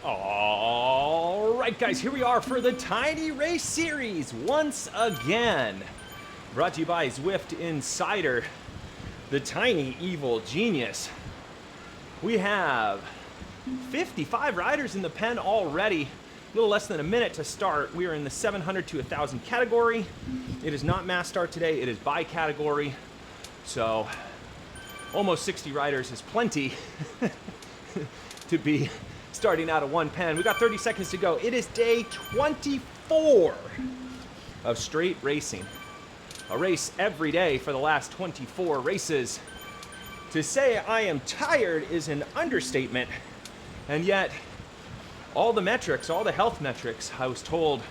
All right, guys, here we are for the Tiny Race Series once again. Brought to you by Zwift Insider, the tiny evil genius. We have 55 riders in the pen already. A little less than a minute to start. We are in the 700 to 1,000 category. It is not mass start today, it is by category. So almost 60 riders is plenty to be starting out of one pen. We got 30 seconds to go. It is day 24 of straight racing. A race every day for the last 24 races. To say I am tired is an understatement, and yet all the metrics, all the health metrics, I was told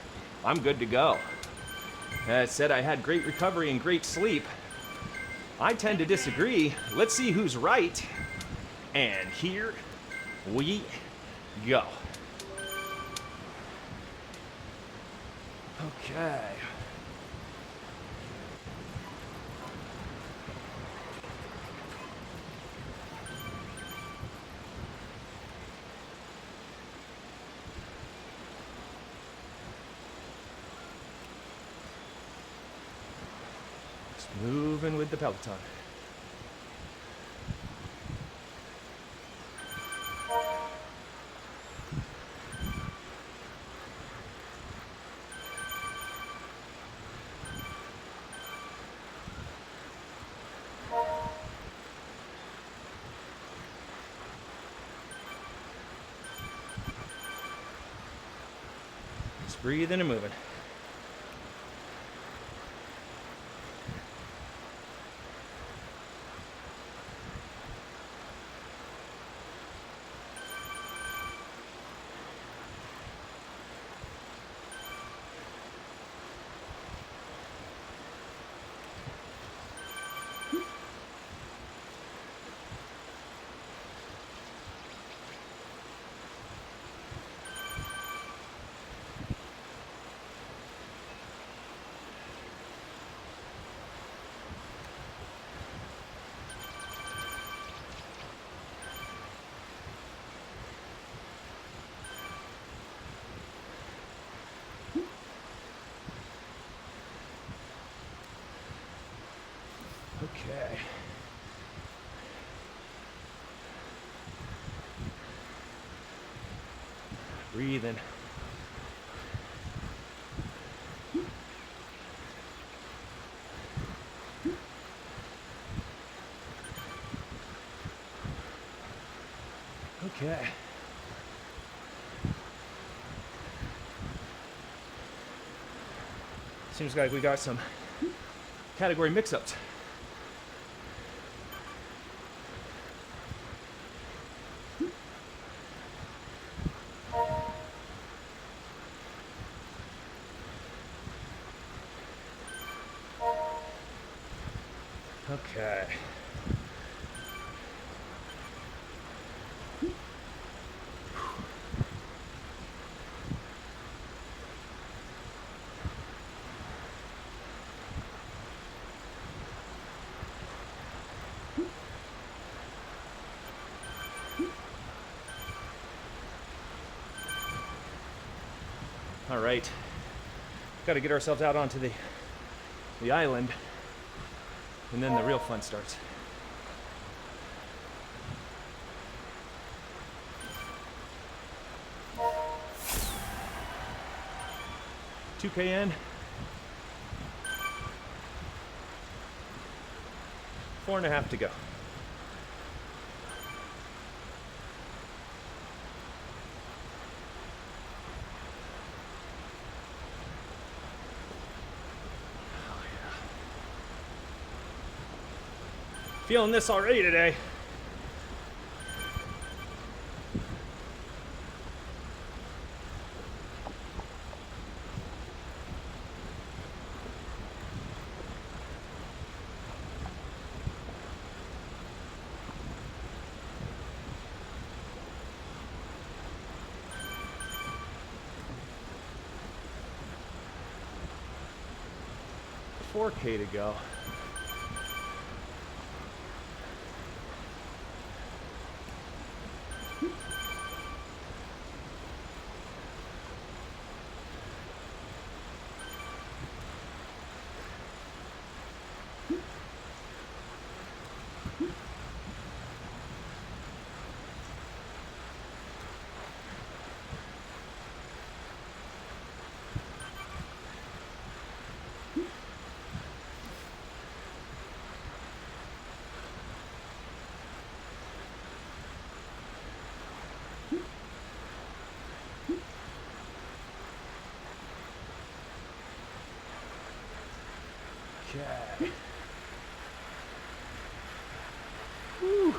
I'm good to go. That said, I had great recovery and great sleep. I tend to disagree. Let's see who's right. And here we go. Okay. Just moving with the peloton. Just breathing and moving. Okay. Breathing. Okay. Seems like we got some category mix-ups. Okay. All right. Got to get ourselves out onto the island, and then the real fun starts. $2K in. 4.5 to go. Feeling this already today. $4K to go. Okay. Woo.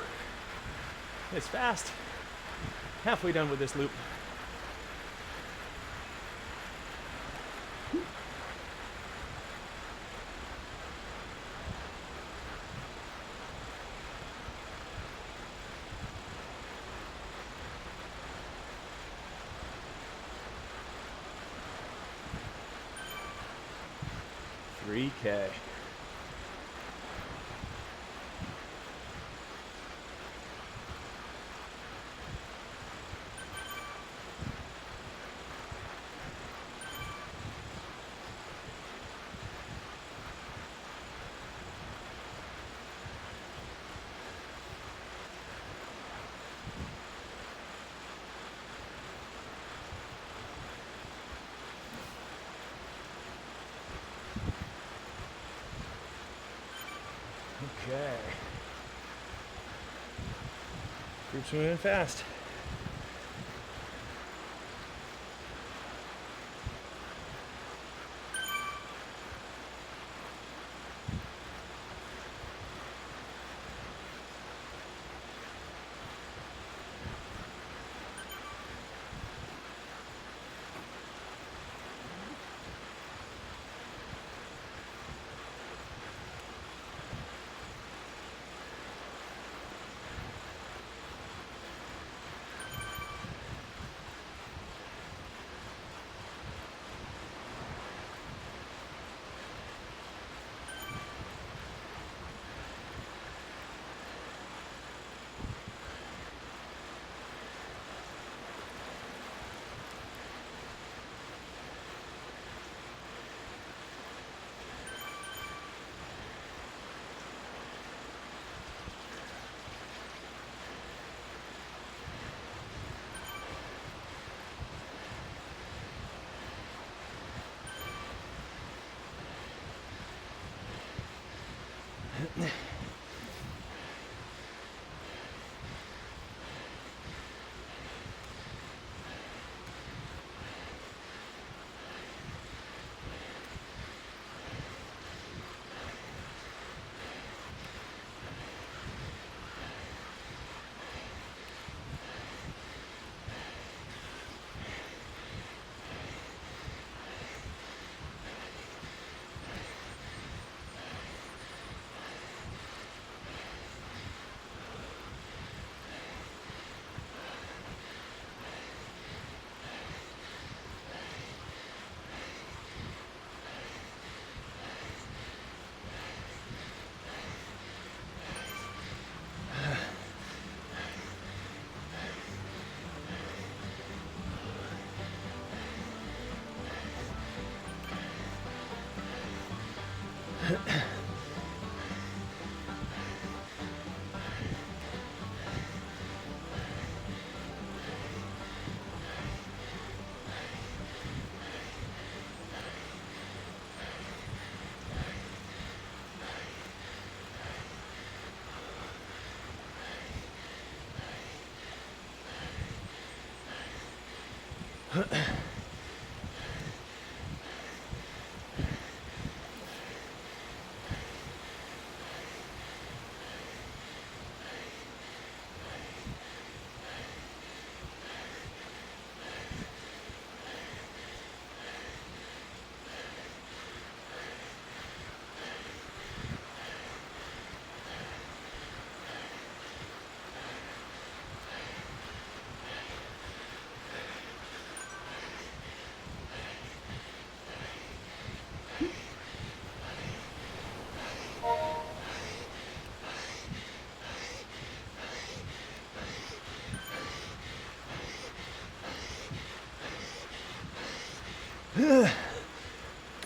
It's fast. Halfway done with this loop. $3K. Okay. Group's moving fast.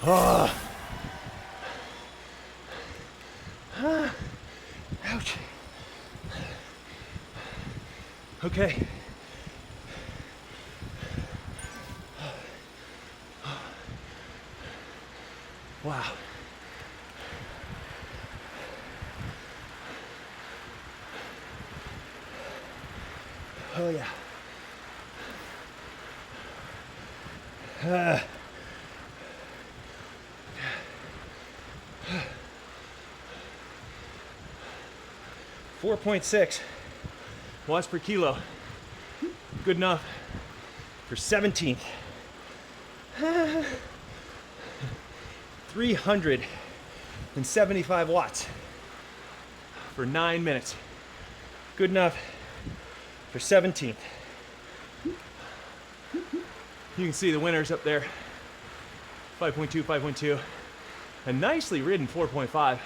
Oh. Ouch. Okay. Wow. Oh yeah. 4.6 watts per kilo. Good enough for 17th. 375 watts for 9 minutes. Good enough for 17th. You can see the winners up there. 5.2, 5.2. A nicely ridden 4.5.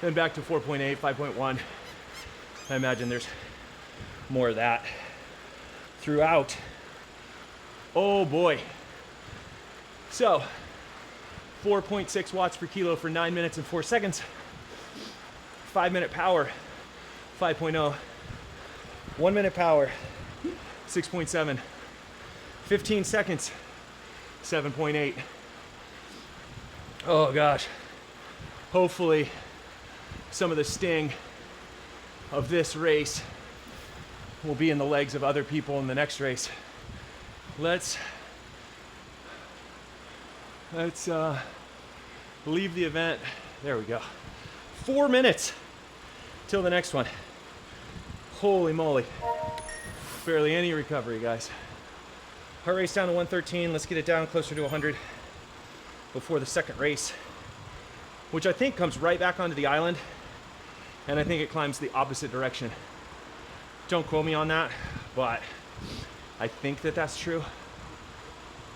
Then back to 4.8, 5.1. I imagine there's more of that throughout. Oh boy. So, 4.6 watts per kilo for 9 minutes and 4 seconds. 5 minute power, 5.0. 1 minute power, 6.7. 15 seconds, 7.8. Oh gosh. Hopefully some of the sting of this race will be in the legs of other people in the next race. Let's leave the event. There we go. 4 minutes till the next one. Holy moly. Barely any recovery, guys. Heart rate's down to 113. Let's get it down closer to 100 before the second race, which I think comes right back onto the island, and I think it climbs the opposite direction. Don't quote me on that, but I think that that's true.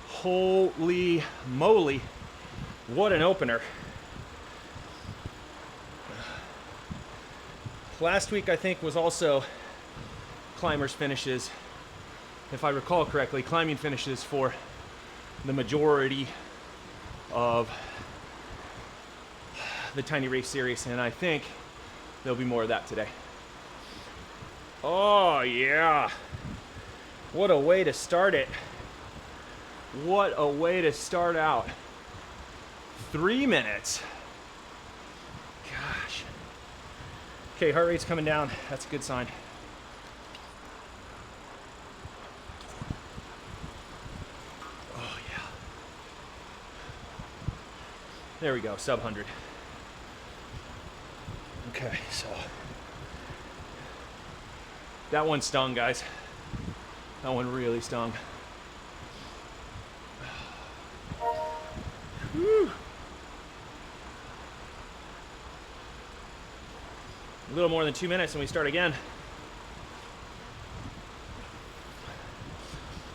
Holy moly, what an opener. Last week, I think, was also climbers' finishes. If I recall correctly, climbing finishes for the majority of the Tiny Race series, and I think there'll be more of that today. Oh yeah, what a way to start it. What a way to start out. 3 minutes. Gosh. Okay, heart rate's coming down. That's a good sign. Oh yeah. There we go, sub 100. Okay, so that one stung, guys. That one really stung. Whew. A little more than 2 minutes and we start again.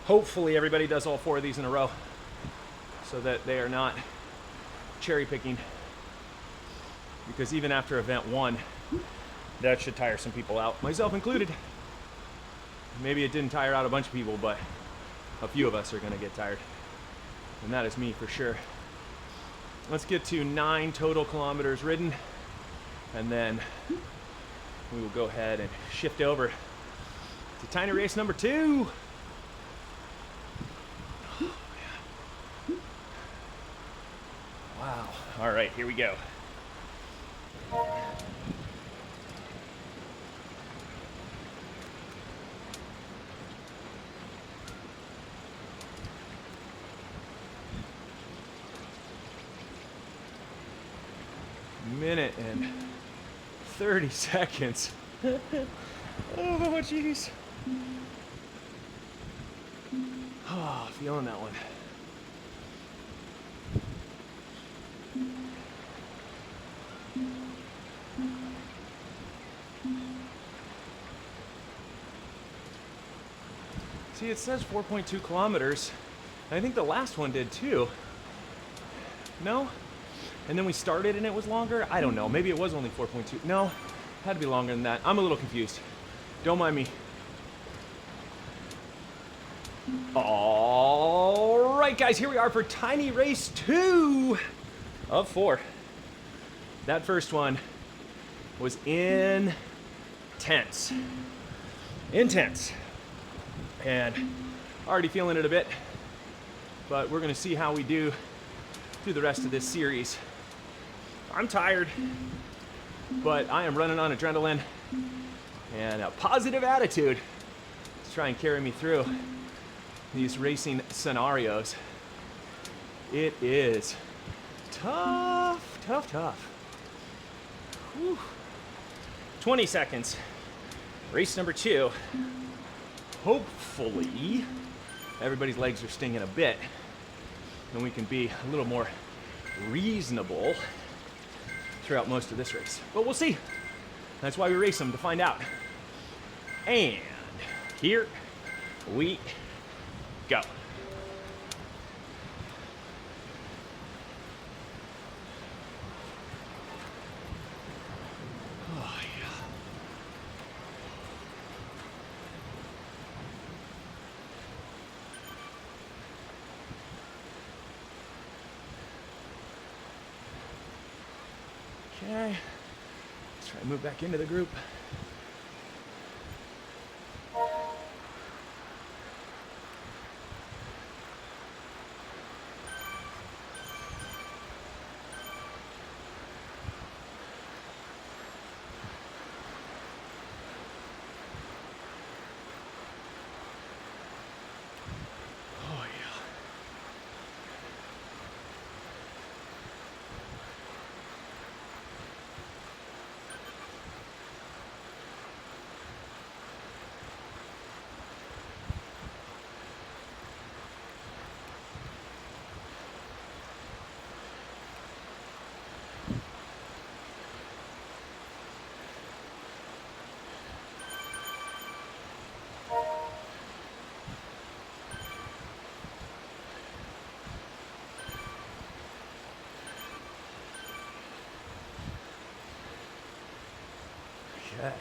Hopefully everybody does all 4 of these in a row so that they are not cherry picking, because even after event 1, that should tire some people out, myself included. Maybe it didn't tire out a bunch of people, but a few of us are gonna get tired, and that is me for sure. Let's get to 9 total kilometers ridden, and then we will go ahead and shift over to Tiny Race number 2. Oh, man. Wow. All right, here we go. Minute and 30 seconds. Oh, jeez. Oh, feeling that one. See, it says 4.2 kilometers. I think the last one did too. No? And then we started and it was longer? I don't know. Maybe it was only 4.2. No, had to be longer than that. I'm a little confused. Don't mind me. All right, guys, here we are for Tiny Race 2 of 4. That first one was intense. Intense. And already feeling it a bit, but we're gonna see how we do through the rest of this series. I'm tired, but I am running on adrenaline and a positive attitude to try and carry me through these racing scenarios. It is tough, tough, tough. Whew. 20 seconds. Race number 2. Hopefully, everybody's legs are stinging a bit, and we can be a little more reasonable throughout most of this race. But we'll see. That's why we race them, to find out. And here we go. Oh, yeah. Okay. Let's try to move back into the group. Okay.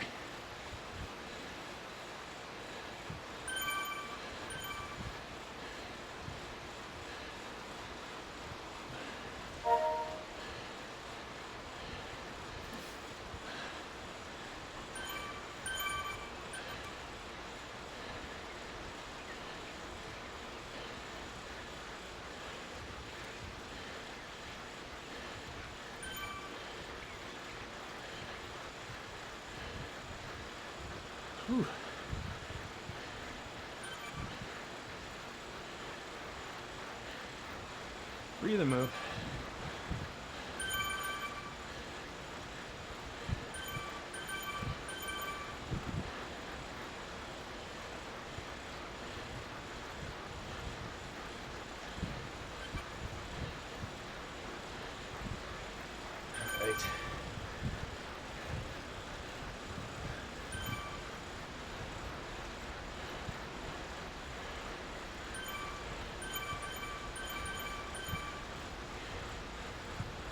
Whew. Breathe and move. All right.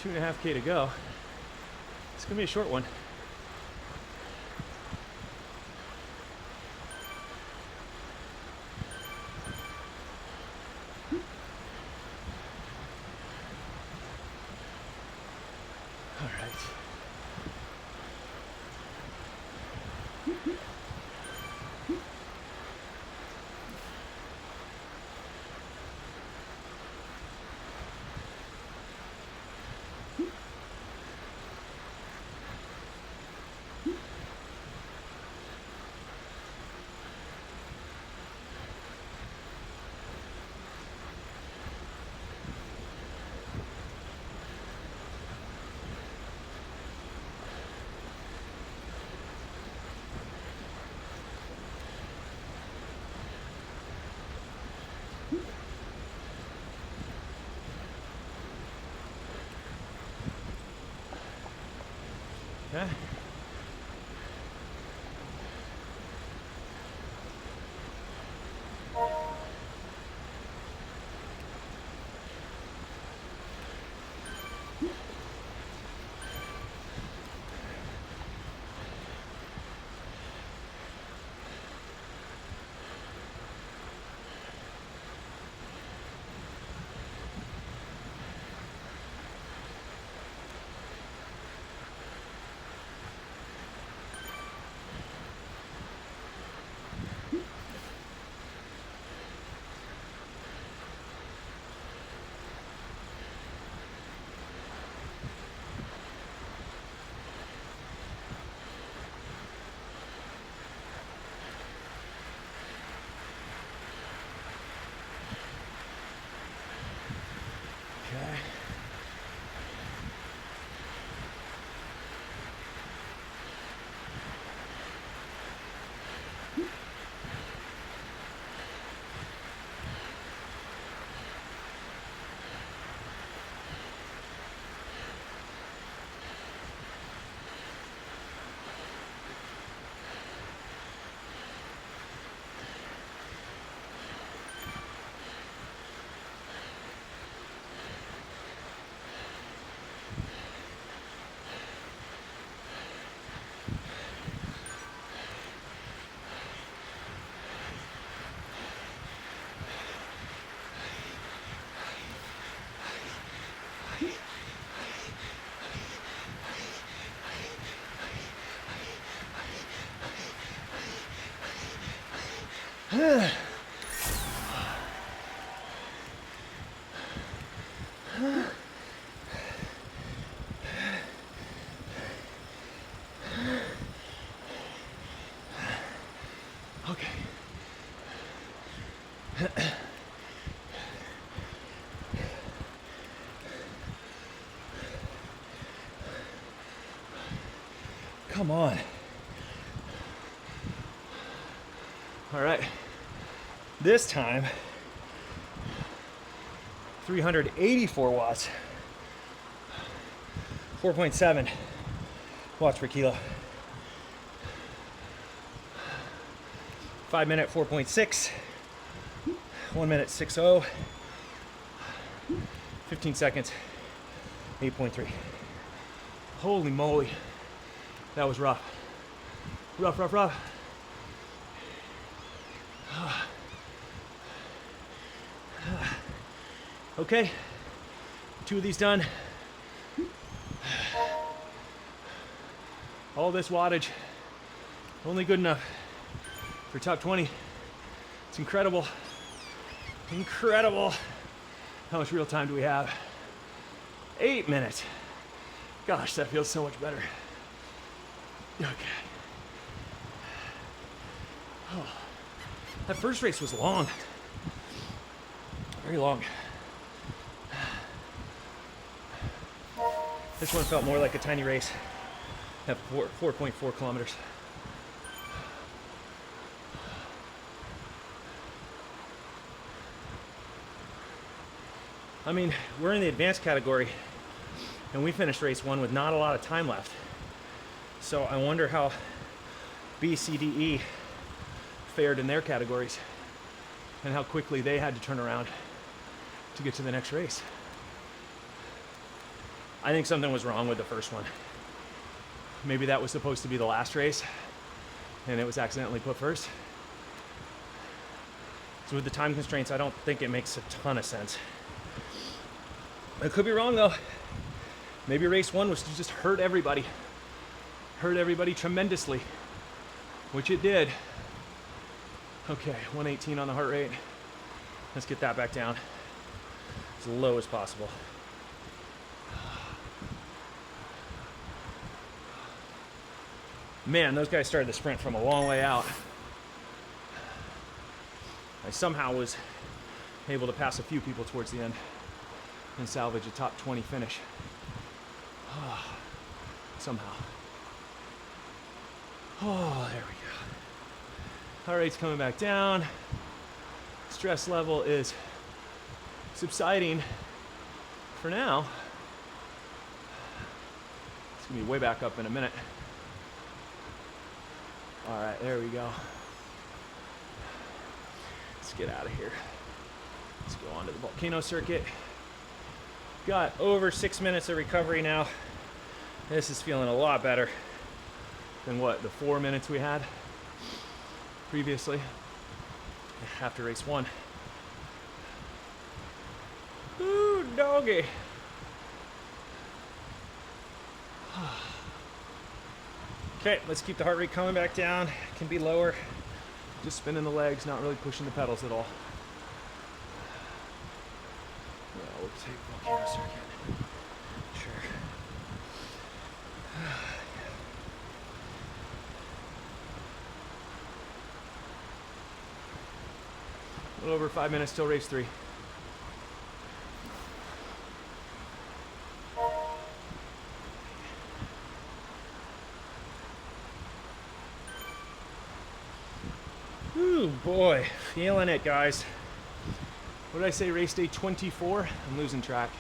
Two and a half K to go. It's gonna be a short one. All right. Okay. Come on. All right. This time, 384 watts, 4.7 watts per kilo. 5 minute 4.6, 1 minute 6.0, 15 seconds 8.3. Holy moly, that was rough. Rough. Okay, 2 of these done. All this wattage, only good enough for top 20. It's incredible. Incredible. How much real time do we have? 8 minutes. Gosh, that feels so much better. Okay. Oh, that first race was long. Very long. This one felt more like a tiny race at 4.4 kilometers. I mean, we're in the advanced category, and we finished race 1 with not a lot of time left. So I wonder how B, C, D, E fared in their categories, and how quickly they had to turn around to get to the next race. I think something was wrong with the first one. Maybe that was supposed to be the last race, and it was accidentally put first. So with the time constraints, I don't think it makes a ton of sense. I could be wrong though. Maybe race 1 was to just hurt everybody tremendously, which it did. Okay, 118 on the heart rate. Let's get that back down as low as possible. Man, those guys started the sprint from a long way out. I somehow was able to pass a few people towards the end and salvage a top 20 finish. Somehow. Oh, there we go. Heart rate's coming back down. Stress level is subsiding for now. It's gonna be way back up in a minute. All right, there we go. Let's get out of here. Let's go on to the volcano circuit. Got over 6 minutes of recovery now. This is feeling a lot better than what, the 4 minutes we had previously after race 1. Ooh, doggy. Okay, let's keep the heart rate coming back down. It can be lower. Just spinning the legs, not really pushing the pedals at all. Yeah, we'll take volcano circuit. Sure. A little over 5 minutes till race 3. Ooh, boy, feeling it, guys. What did I say, race day 24? I'm losing track.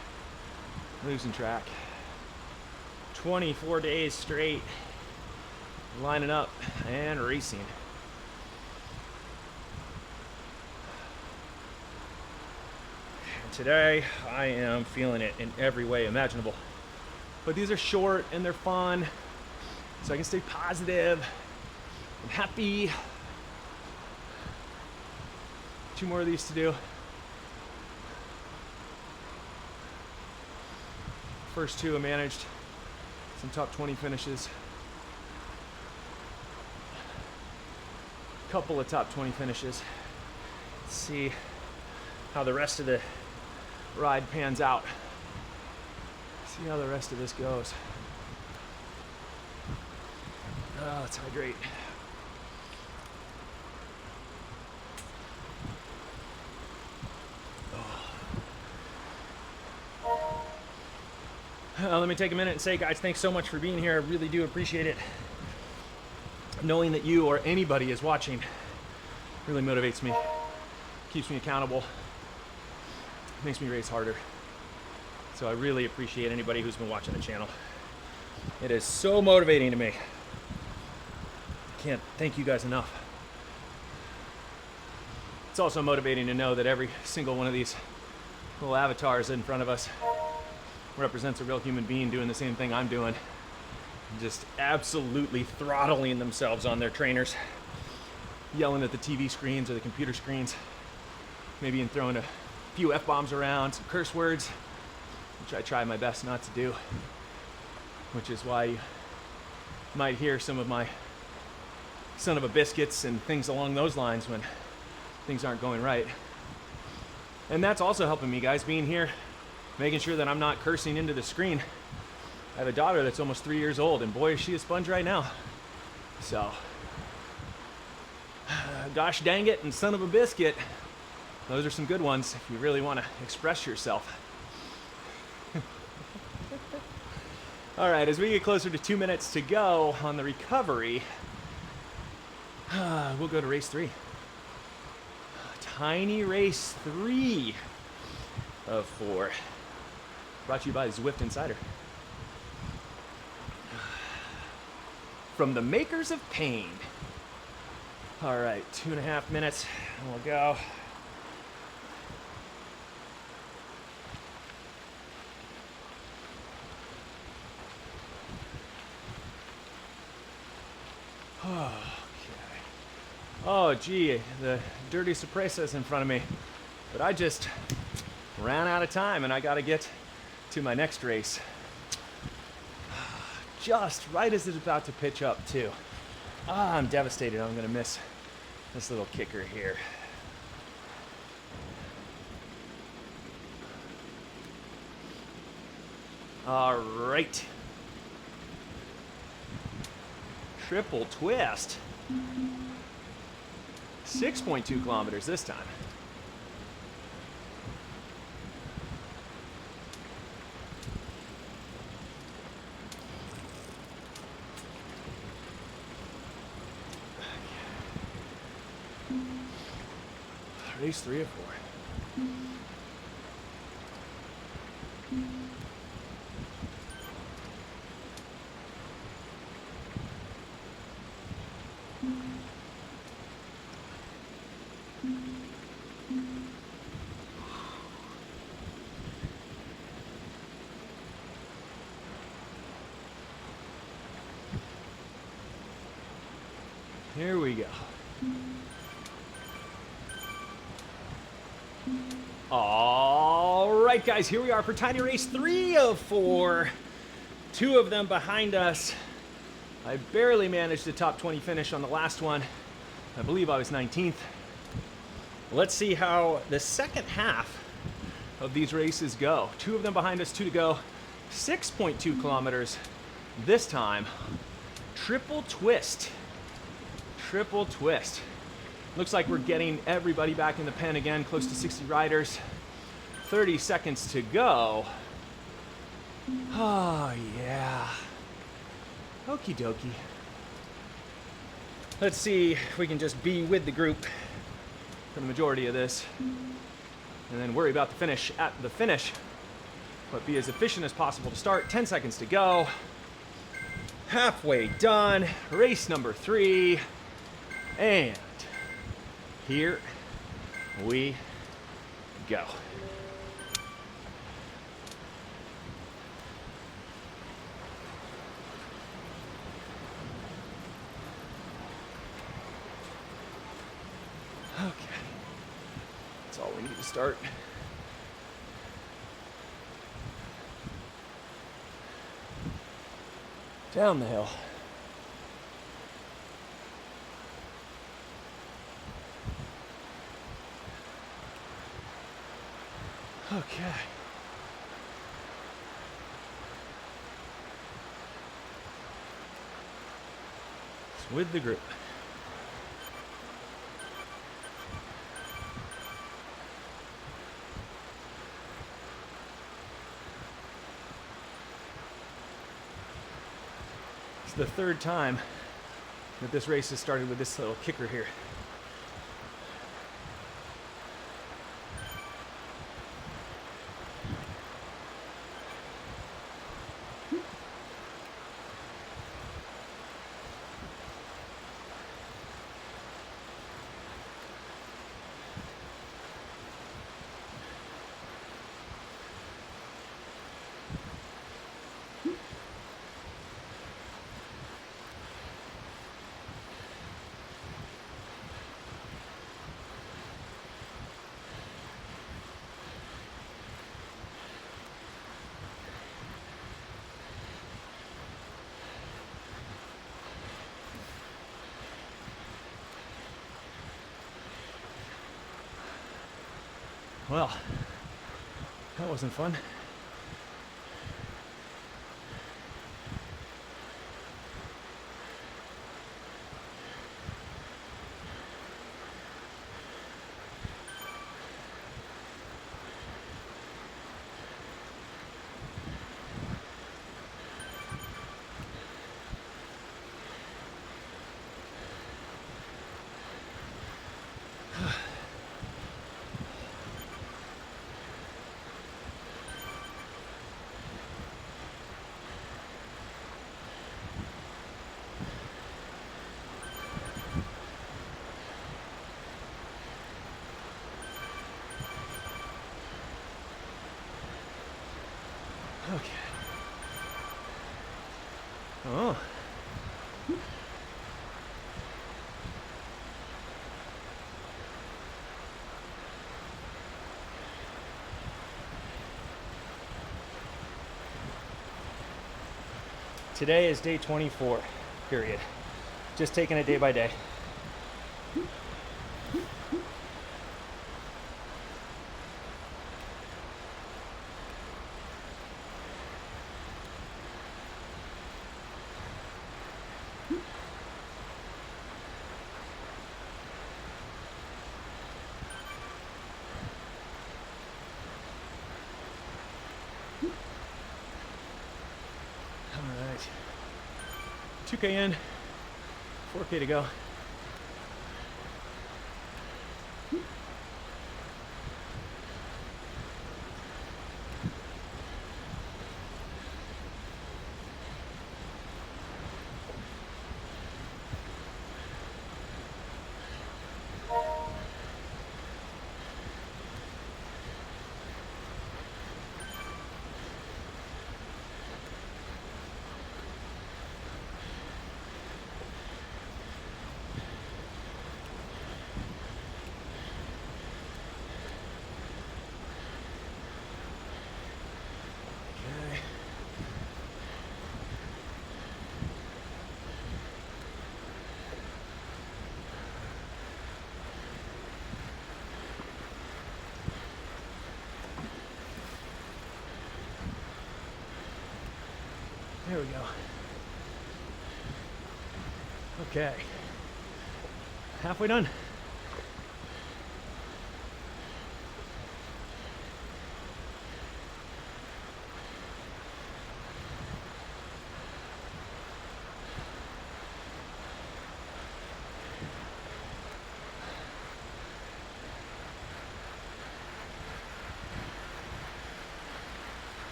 24 days straight, lining up and racing. And today, I am feeling it in every way imaginable. But these are short and they're fun, so I can stay positive and happy. 2 more of these to do. First 2 I managed some top 20 finishes. Couple of top 20 finishes. Let's see how the rest of the ride pans out. See how the rest of this goes. Let's hydrate. Let me take a minute and say, guys, thanks so much for being here. I really do appreciate it. Knowing that you or anybody is watching really motivates me, keeps me accountable, makes me race harder. So I really appreciate anybody who's been watching the channel. It is so motivating to me. Can't thank you guys enough. It's also motivating to know that every single one of these little avatars in front of us represents a real human being doing the same thing I'm doing. Just absolutely throttling themselves on their trainers, yelling at the TV screens or the computer screens, maybe even throwing a few F-bombs around, some curse words, which I try my best not to do, which is why you might hear some of my son of a biscuits and things along those lines when things aren't going right. And that's also helping me, guys, being here, making sure that I'm not cursing into the screen. I have a daughter that's almost 3 years old, and boy, is she a sponge right now. So, gosh dang it and son of a biscuit, those are some good ones if you really want to express yourself. All right, as we get closer to 2 minutes to go on the recovery, we'll go to race 3. Tiny race 3 of 4. Brought to you by Zwift Insider. From the makers of pain. All right, 2.5 minutes, and we'll go. Okay. Oh, gee, the dirty sorpresa's in front of me. But I just ran out of time, and I got to get to my next race. Just right as it's about to pitch up, too. I'm devastated. I'm going to miss this little kicker here. All right. Triple twist. 6.2 kilometers this time. Race 3 of 4. Here we go. All right, guys, here we are for Tiny Race 3 of 4. 2 of them behind us. I barely managed a top 20 finish on the last one. I believe I was 19th. Let's see how the second half of these races go. 2 of them behind us, 2 to go. 6.2 kilometers this time. Triple twist. Triple twist. Looks like we're getting everybody back in the pen again, close to 60 riders. 30 seconds to go. Oh, yeah. Okie dokie. Let's see if we can just be with the group for the majority of this, and then worry about the finish at the finish, but be as efficient as possible to start. 10 seconds to go. Halfway done. Race number 3. And here we go. Okay. That's all we need to start. Down the hill. Okay. It's with the group. It's the third time that this race has started with this little kicker here. Well, that wasn't fun. Okay. Oh. Today is day 24, period. Just taking it day by day. All right. 2K in, 4K to go. There we go. Okay. Halfway done.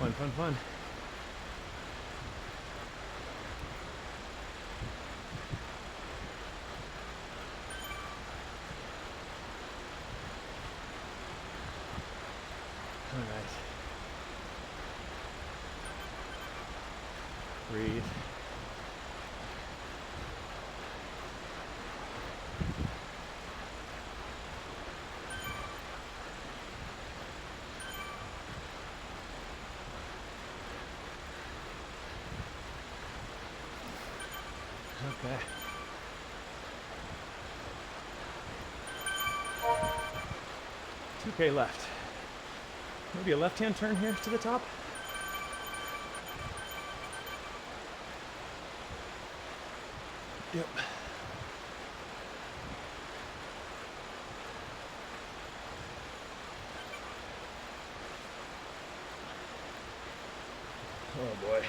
Fun, fun, fun. All right. Breathe. Okay. $2K left. Maybe a left-hand turn here to the top. Yep. Oh boy.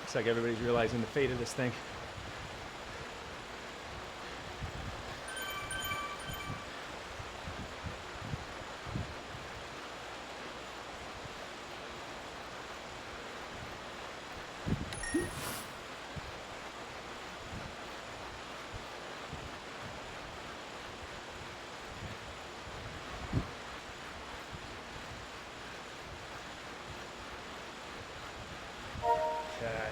Looks like everybody's realizing the fate of this thing. Okay.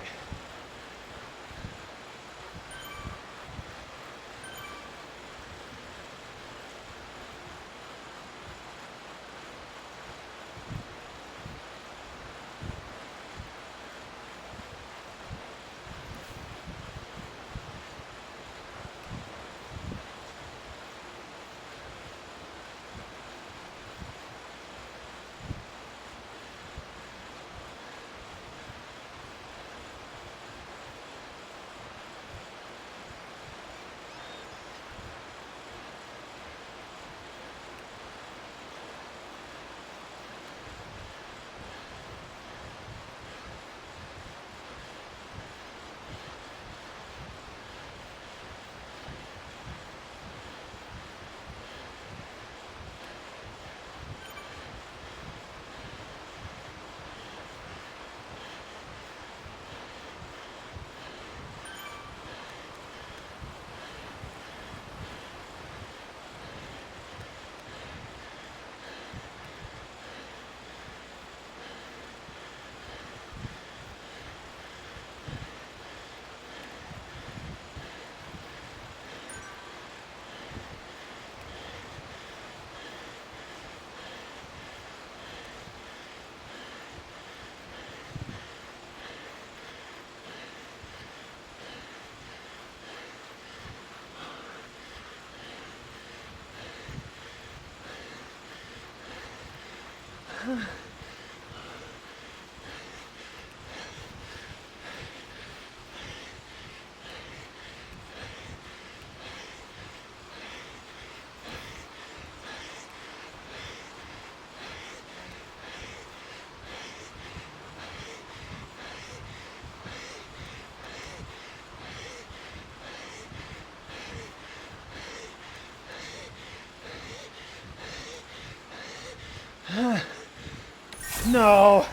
No.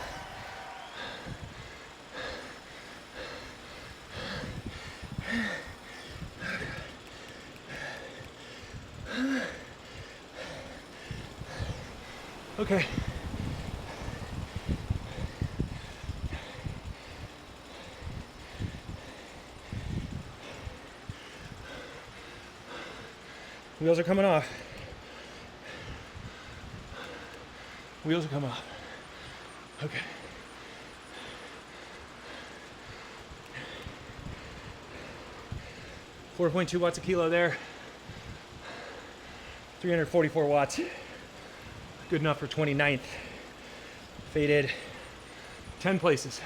Okay. Wheels are coming off. Wheels are coming off. Okay. $4.2 watts a kilo there. 344 watts. Good enough for 29th. Faded 10 places.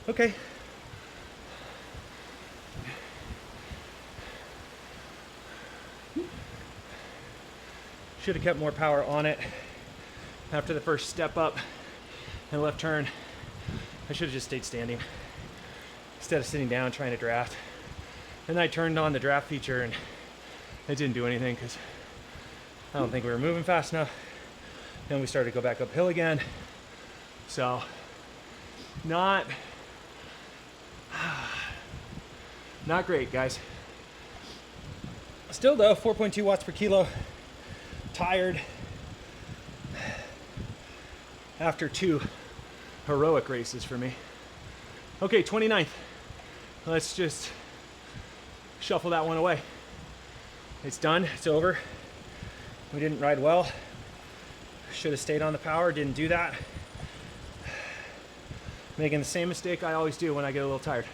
Okay. Should have kept more power on it after the first step up and left turn. I should have just stayed standing instead of sitting down trying to draft. And I turned on the draft feature and it didn't do anything because I don't think we were moving fast enough. Then we started to go back uphill again. So not great, guys. Still though, 4.2 watts per kilo. Tired after 2 heroic races for me. Okay, 29th. Let's just shuffle that one away. It's done, it's over. We didn't ride well. Should have stayed on the power, didn't do that. Making the same mistake I always do when I get a little tired.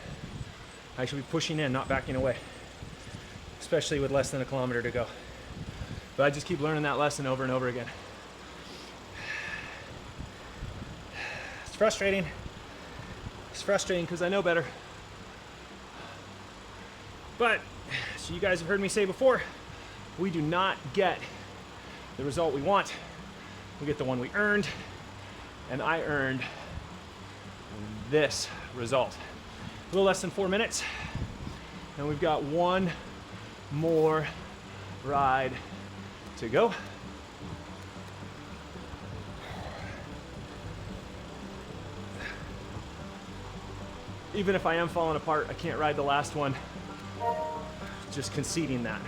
I should be pushing in, not backing away, especially with less than a kilometer to go. But I just keep learning that lesson over and over again. frustrating. It's frustrating because I know better. But, so you guys have heard me say before, we do not get the result we want. We get the one we earned, and I earned this result. A little less than 4 minutes, and we've got one more ride to go. Even if I am falling apart, I can't ride the last one. Just conceding that.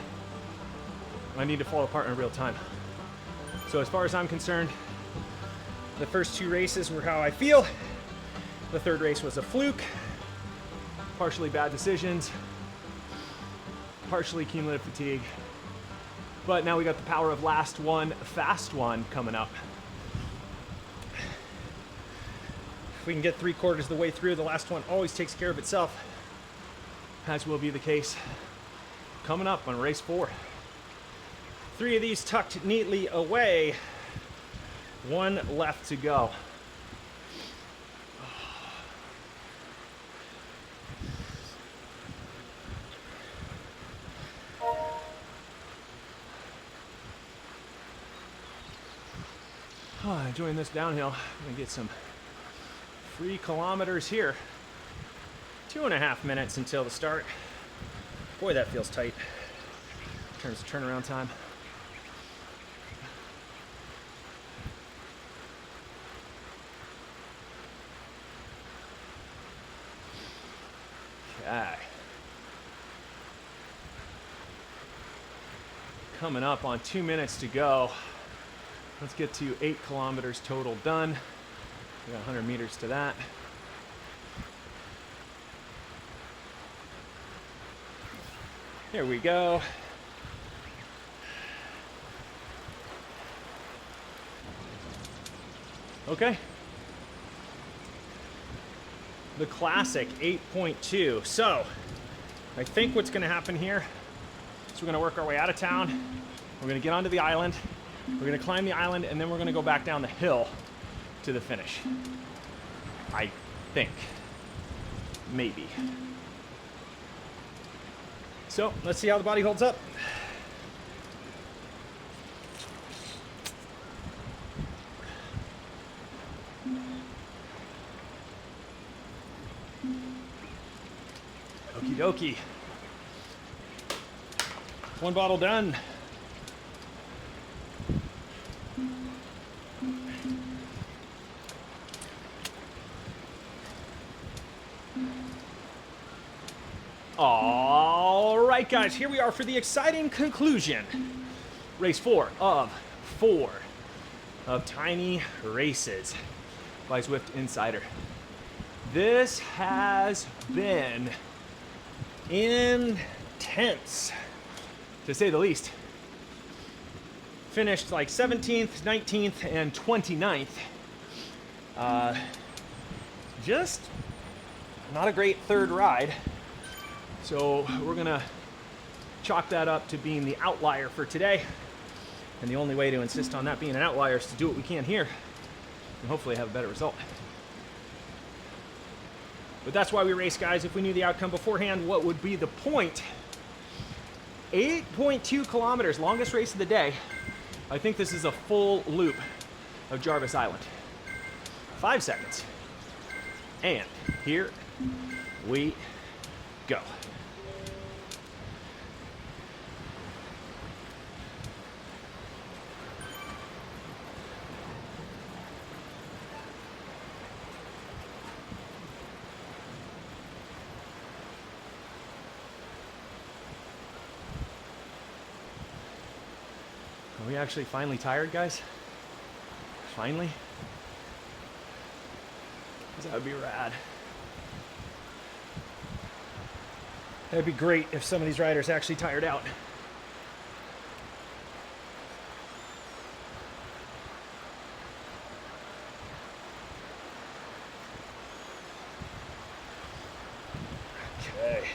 I need to fall apart in real time. So as far as I'm concerned, the first 2 races were how I feel. The third race was a fluke. Partially bad decisions. Partially cumulative fatigue. But now we got the power of last one, fast one coming up. If we can get 3/4 of the way through, the last one always takes care of itself, as will be the case coming up on race 4. 3 of these tucked neatly away. 1 left to go. Enjoying this downhill. I'm gonna get some free kilometers here. 2.5 minutes until the start. Boy, that feels tight in terms of turnaround time. Okay. Coming up on 2 minutes to go. Let's get to 8 kilometers total done. We got 100 meters to that. Here we go. Okay. The classic 8.2. So, I think what's gonna happen here is we're gonna work our way out of town. We're gonna get onto the island. We're gonna climb the island, and then we're gonna go back down the hill to the finish. I think. Maybe. So, let's see how the body holds up. Okie dokie. 1 bottle done. All right, guys, here we are for the exciting conclusion. Race 4 of 4 of Tiny Races by Zwift Insider. This has been intense, to say the least. Finished like 17th, 19th, and 29th. Just not a great third ride. So we're gonna chalk that up to being the outlier for today. And the only way to insist on that being an outlier is to do what we can here and hopefully have a better result. But that's why we race, guys. If we knew the outcome beforehand, what would be the point? 8.2 kilometers, longest race of the day. I think this is a full loop of Jarvis Island. 5 seconds. And here we go. Are we actually finally tired, guys? Finally? 'Cause that would be rad. That'd be great if some of these riders actually tired out. Okay.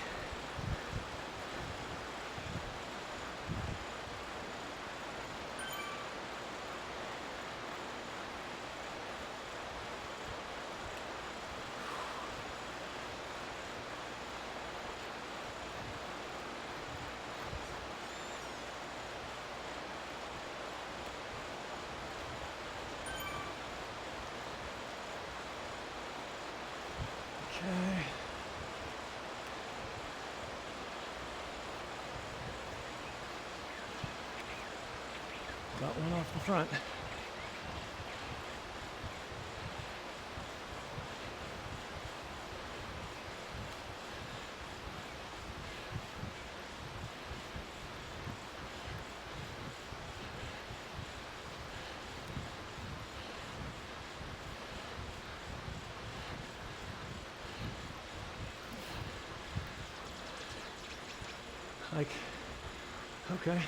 Got one off the front. Like, okay.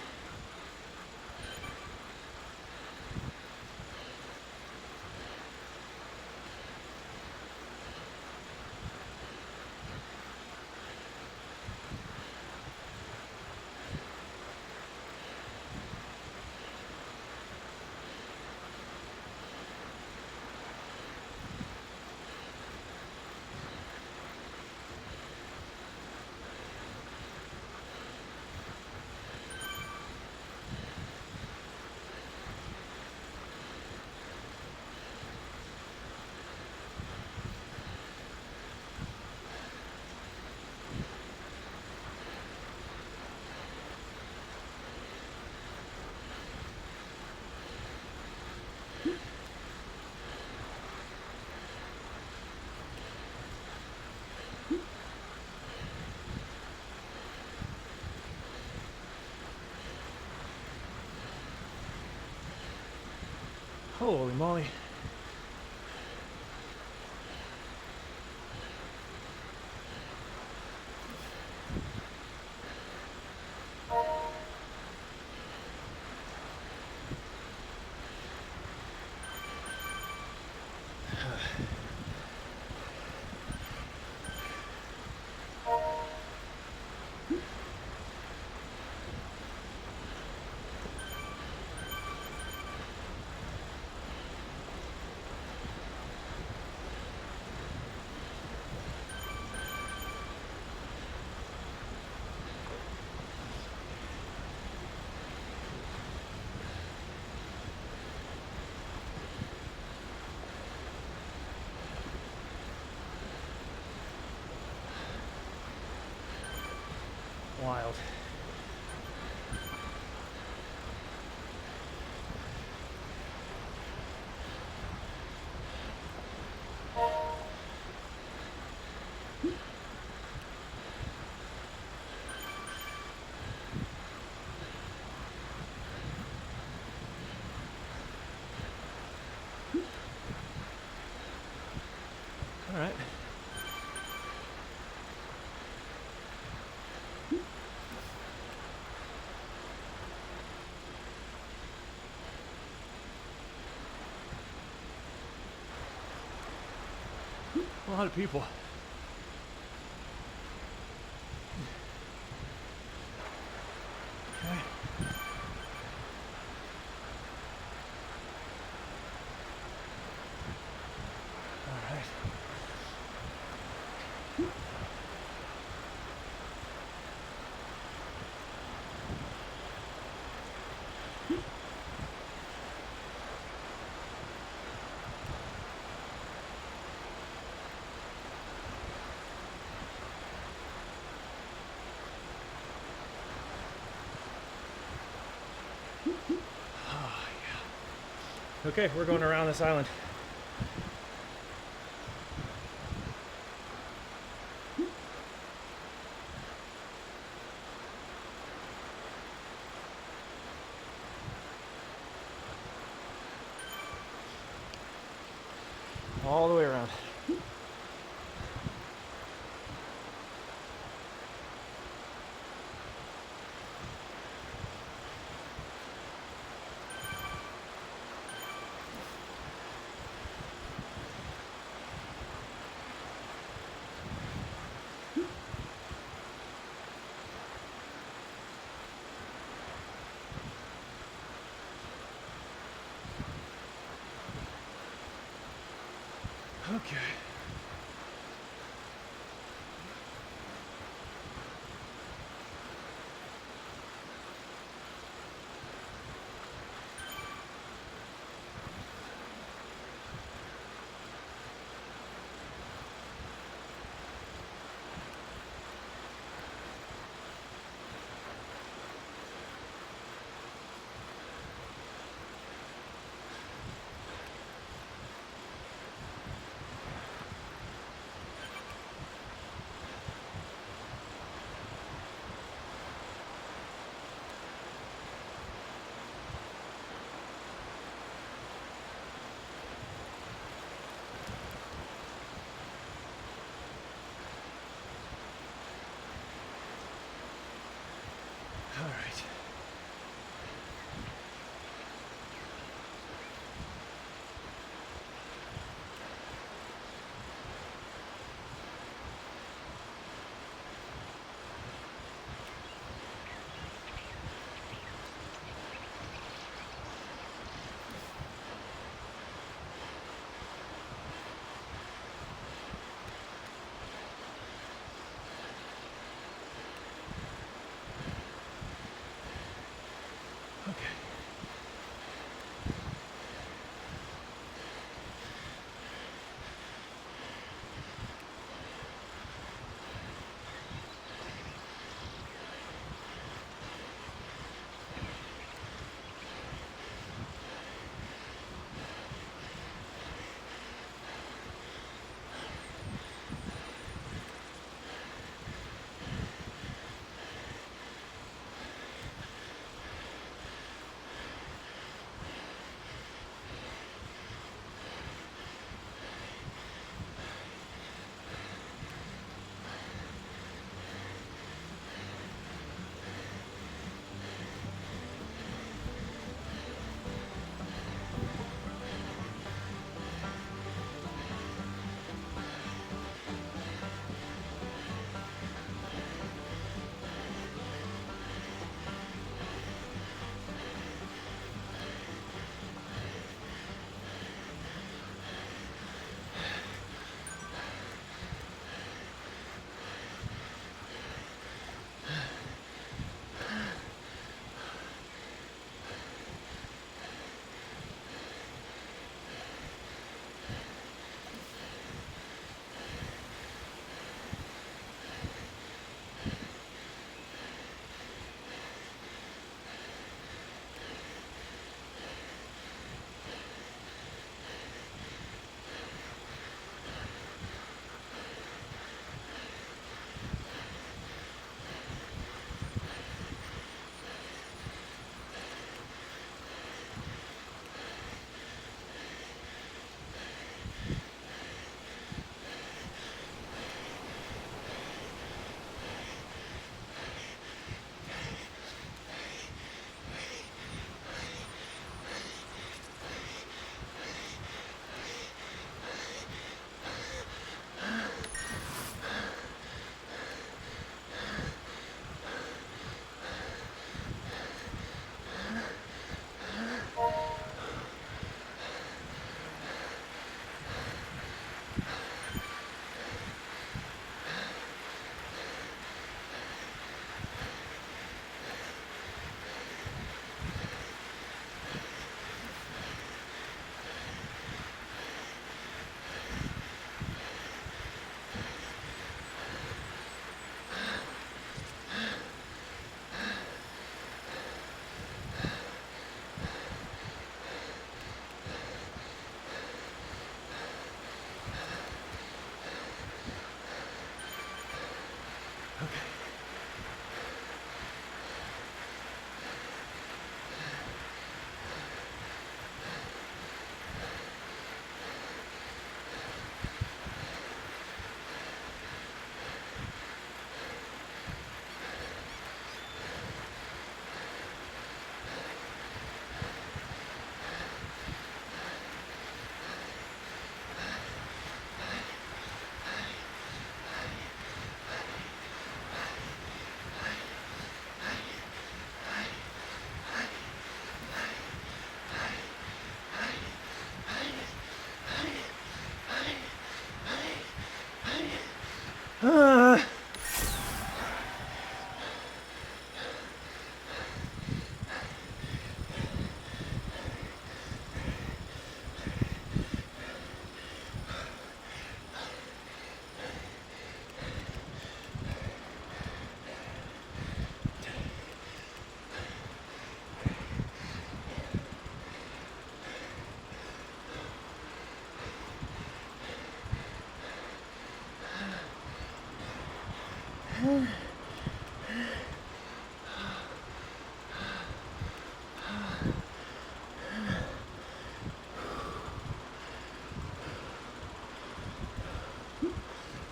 Holy moly. Wild. All right. A lot of people. Okay. All right. Okay, we're going around this island. All the way around. Okay.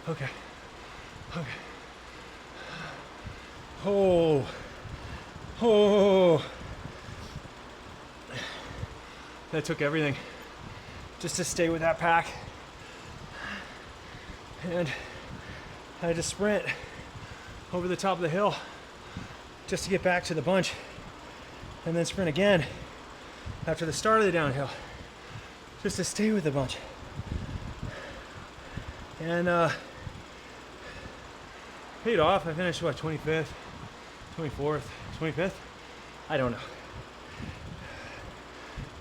Okay. Okay. Oh. Oh. That took everything just to stay with that pack. And I had to sprint over the top of the hill just to get back to the bunch, and then sprint again after the start of the downhill just to stay with the bunch. And paid off. I finished, what, 25th, 24th, 25th? I don't know.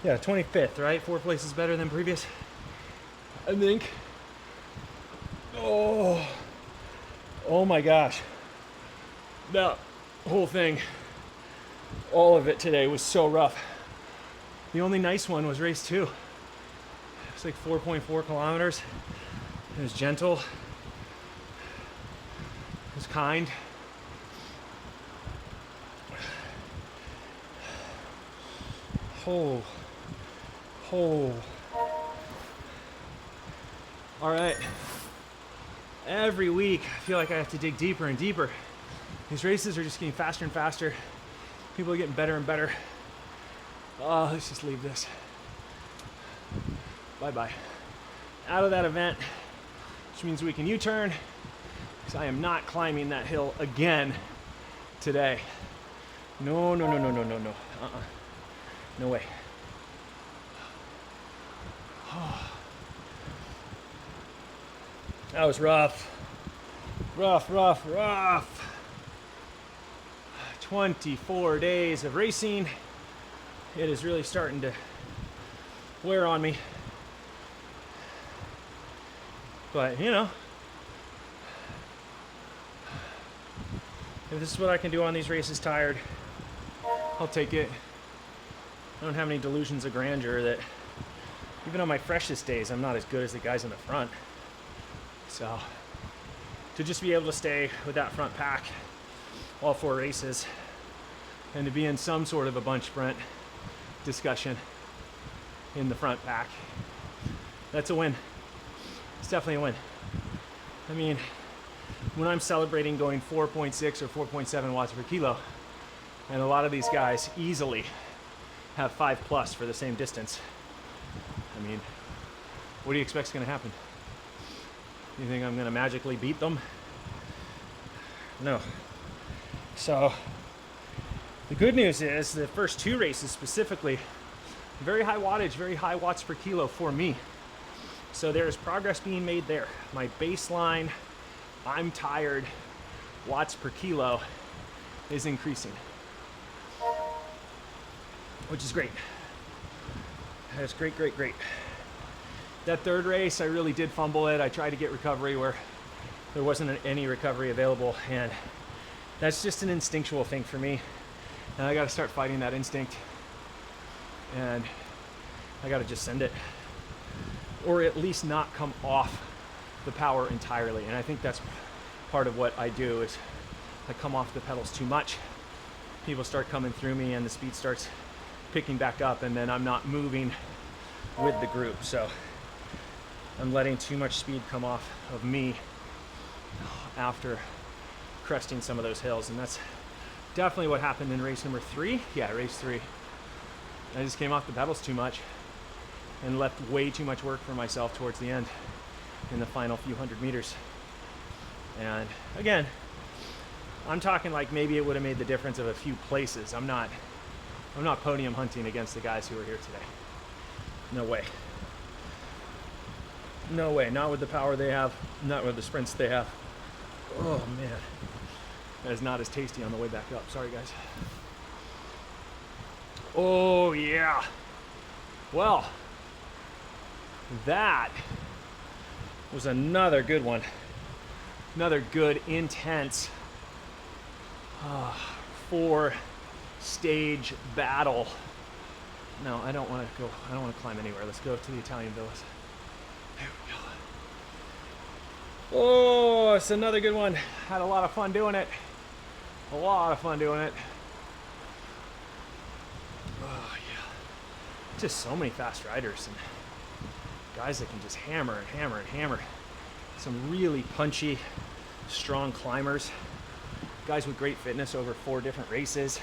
Yeah, 25th, right? 4 places better than previous, I think. Oh my gosh. That whole thing, all of it today was so rough. The only nice one was race 2. It's like 4.4 kilometers. It was gentle. It was kind. Oh. All right. Every week, I feel like I have to dig deeper and deeper. These races are just getting faster and faster. People are getting better and better. Let's just leave this. Bye-bye. Out of that event, which means we can U-turn, because I am not climbing that hill again today. No. No way. That was rough. Rough. 24 days of racing. It is really starting to wear on me. But, you know, if this is what I can do on these races tired, I'll take it. I don't have any delusions of grandeur that even on my freshest days, I'm not as good as the guys in the front. So to just be able to stay with that front pack all 4 races and to be in some sort of a bunch sprint discussion in the front pack, that's a win. It's definitely a win. I mean, when I'm celebrating going 4.6 or 4.7 watts per kilo, and a lot of these guys easily have 5+ for the same distance, I mean, what do you expect is going to happen? You think I'm going to magically beat them? No. So the good news is the first 2 races specifically, very high wattage, very high watts per kilo for me. So there is progress being made there. My baseline, I'm tired, watts per kilo is increasing, which is great. That's great. That 3rd race, I really did fumble it. I tried to get recovery where there wasn't any recovery available, and that's just an instinctual thing for me. And I got to start fighting that instinct, and I got to just send it, or at least not come off the power entirely. And I think that's part of what I do is I come off the pedals too much. People start coming through me and the speed starts picking back up, and then I'm not moving with the group. So I'm letting too much speed come off of me after cresting some of those hills, and that's definitely what happened in race number 3. Yeah, race 3. I just came off the pedals too much and left way too much work for myself towards the end in the final few hundred meters. And again, I'm talking like maybe it would have made the difference of a few places. I'm not podium hunting against the guys who are here today. No way. No way. Not with the power they have, not with the sprints they have. Oh man. That is not as tasty on the way back up. Sorry guys. Oh yeah. Well, that was another good one. Another good, intense 4-stage battle. No, I don't want to go. I don't want to climb anywhere. Let's go to the Italian villas. There we go. Oh, it's another good one. Had a lot of fun doing it. A lot of fun doing it. Oh yeah. Just so many fast riders and guys that can just hammer and hammer and hammer. Some really punchy, strong climbers. Guys with great fitness over 4 different races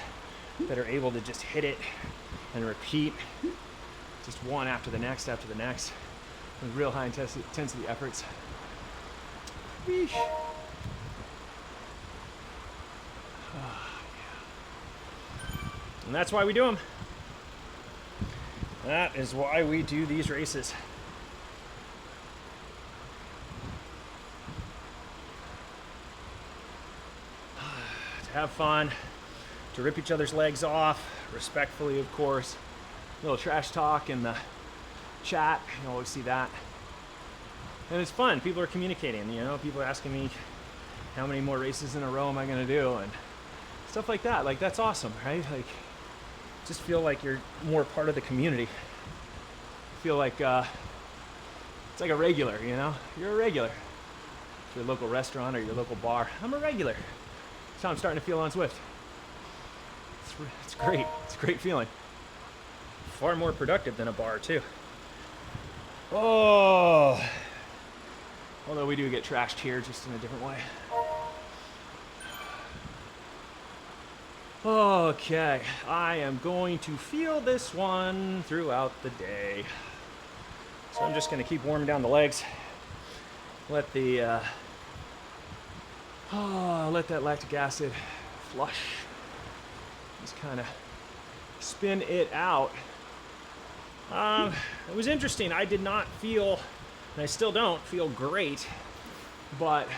that are able to just hit it and repeat just one after the next with real high intensity efforts. Weesh. Oh, yeah. And that's why we do them. That is why we do these races. To have fun, to rip each other's legs off, respectfully, of course. A little trash talk in the chat, you always see that. And it's fun, people are communicating, you know, people are asking me how many more races in a row am I gonna do, and stuff like that. Like, that's awesome, right? Like, just feel like you're more part of the community. Feel like it's like a regular, you know? You're a regular. Your local restaurant or your local bar. I'm a regular. That's how I'm starting to feel on Zwift. It's great. It's a great feeling. Far more productive than a bar, too. Oh. Although we do get trashed here, just in a different way. Okay, I am going to feel this one throughout the day. So I'm just going to keep warming down the legs. Let the let that lactic acid flush. Just kind of spin it out. It was interesting. I did not feel, and I still don't feel great, but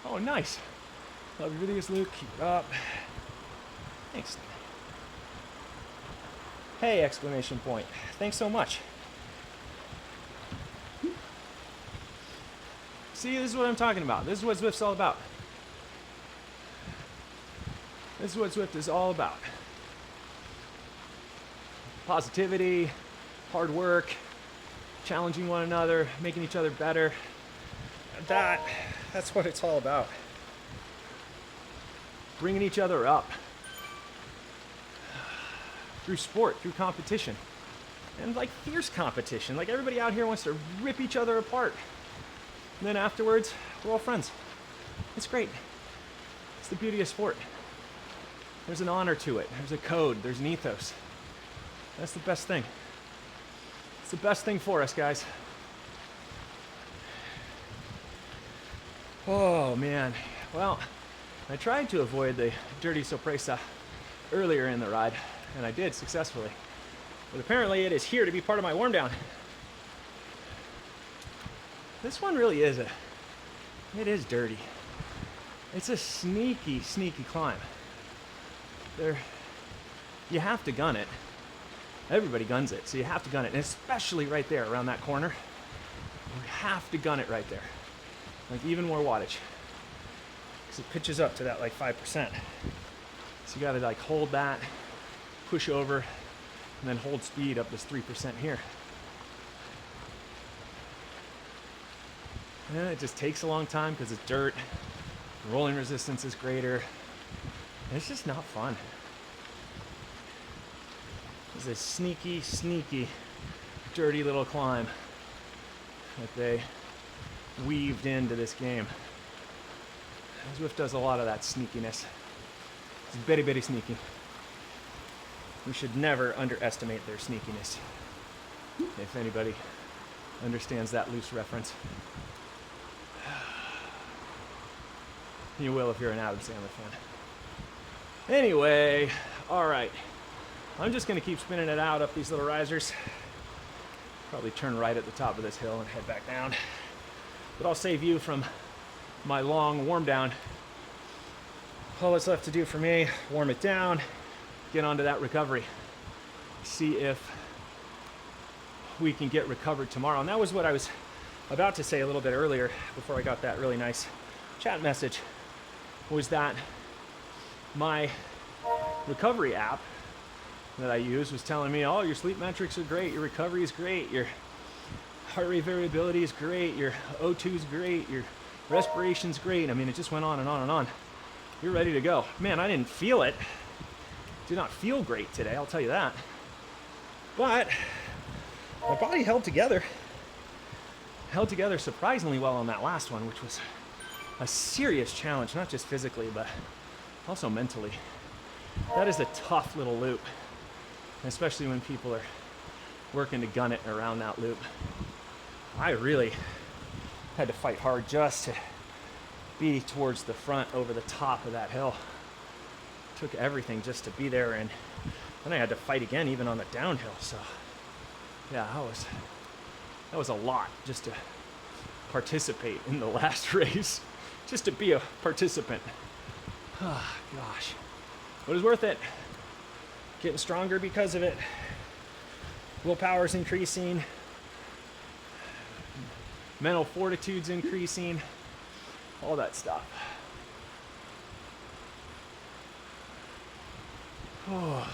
oh, nice. Love your videos, Luke. Keep it up. Thanks. Hey, exclamation point. Thanks so much. See, this is what I'm talking about. This is what Zwift's all about. This is what Zwift is all about. Positivity, hard work, challenging one another, making each other better. That's what it's all about. Bringing each other up. Through sport, through competition. And like fierce competition. Like everybody out here wants to rip each other apart. And then afterwards, we're all friends. It's great. It's the beauty of sport. There's an honor to it. There's a code. There's an ethos. That's the best thing. It's the best thing for us, guys. Oh, man. Well, I tried to avoid the dirty sorpresa earlier in the ride, and I did successfully. But apparently it is here to be part of my warm down. This one really is it is dirty. It's a sneaky, sneaky climb. You have to gun it. Everybody guns it, so you have to gun it. And especially right there, around that corner. You have to gun it right there. Like even more wattage. Because it pitches up to that like 5%. So you gotta like hold that, push over, and then hold speed up this 3% here. And it just takes a long time because it's dirt. Rolling resistance is greater. And it's just not fun. It's a sneaky, sneaky, dirty little climb that they weaved into this game. Zwift does a lot of that sneakiness. It's very, very sneaky. We should never underestimate their sneakiness. If anybody understands that loose reference. You will if you're an Adam Sandler fan. Anyway, all right. I'm just gonna keep spinning it out up these little risers. Probably turn right at the top of this hill and head back down. But I'll save you from my long warm down. All that's left to do for me, warm it down, get onto that recovery. See if we can get recovered tomorrow. And that was what I was about to say a little bit earlier before I got that really nice chat message, was that my recovery app that I use was telling me, oh, your sleep metrics are great, your recovery is great, your heart rate variability is great, your O2 is great, your respiration's great. I mean, it just went on and on and on. You're ready to go. Man, I didn't feel it. Did not feel great today, I'll tell you that. But my body held together. Held together surprisingly well on that last one, which was a serious challenge, not just physically, but also mentally. That is a tough little loop, especially when people are working to gun it around that loop. I really had to fight hard just to be towards the front over the top of that hill. Took everything just to be there, and then I had to fight again even on the downhill. So yeah, that was a lot just to participate in the last race, just to be a participant. Oh, gosh, but it was worth it. Getting stronger because of it. Willpower's increasing. Mental fortitude's increasing. All that stuff. Oh.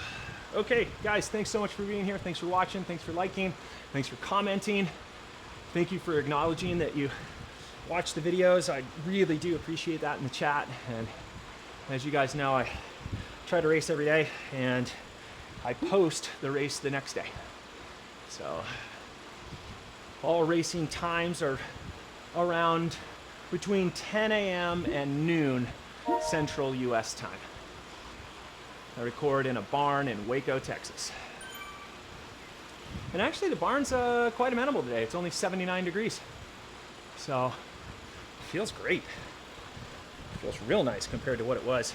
Okay, guys, thanks so much for being here. Thanks for watching. Thanks for liking. Thanks for commenting. Thank you for acknowledging that you watch the videos. I really do appreciate that in the chat. And as you guys know, I try to race every day, and I post the race the next day. So all racing times are around between 10 a.m. and noon Central US time. I record in a barn in Waco, Texas. And actually the barn's quite amenable today. It's only 79 degrees. So it feels great. It feels real nice compared to what it was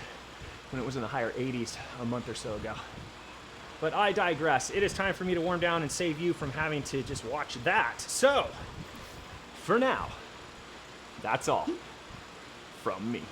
when it was in the higher 80s a month or so ago. But I digress. It is time for me to warm down and save you from having to just watch that. So, for now, that's all from me.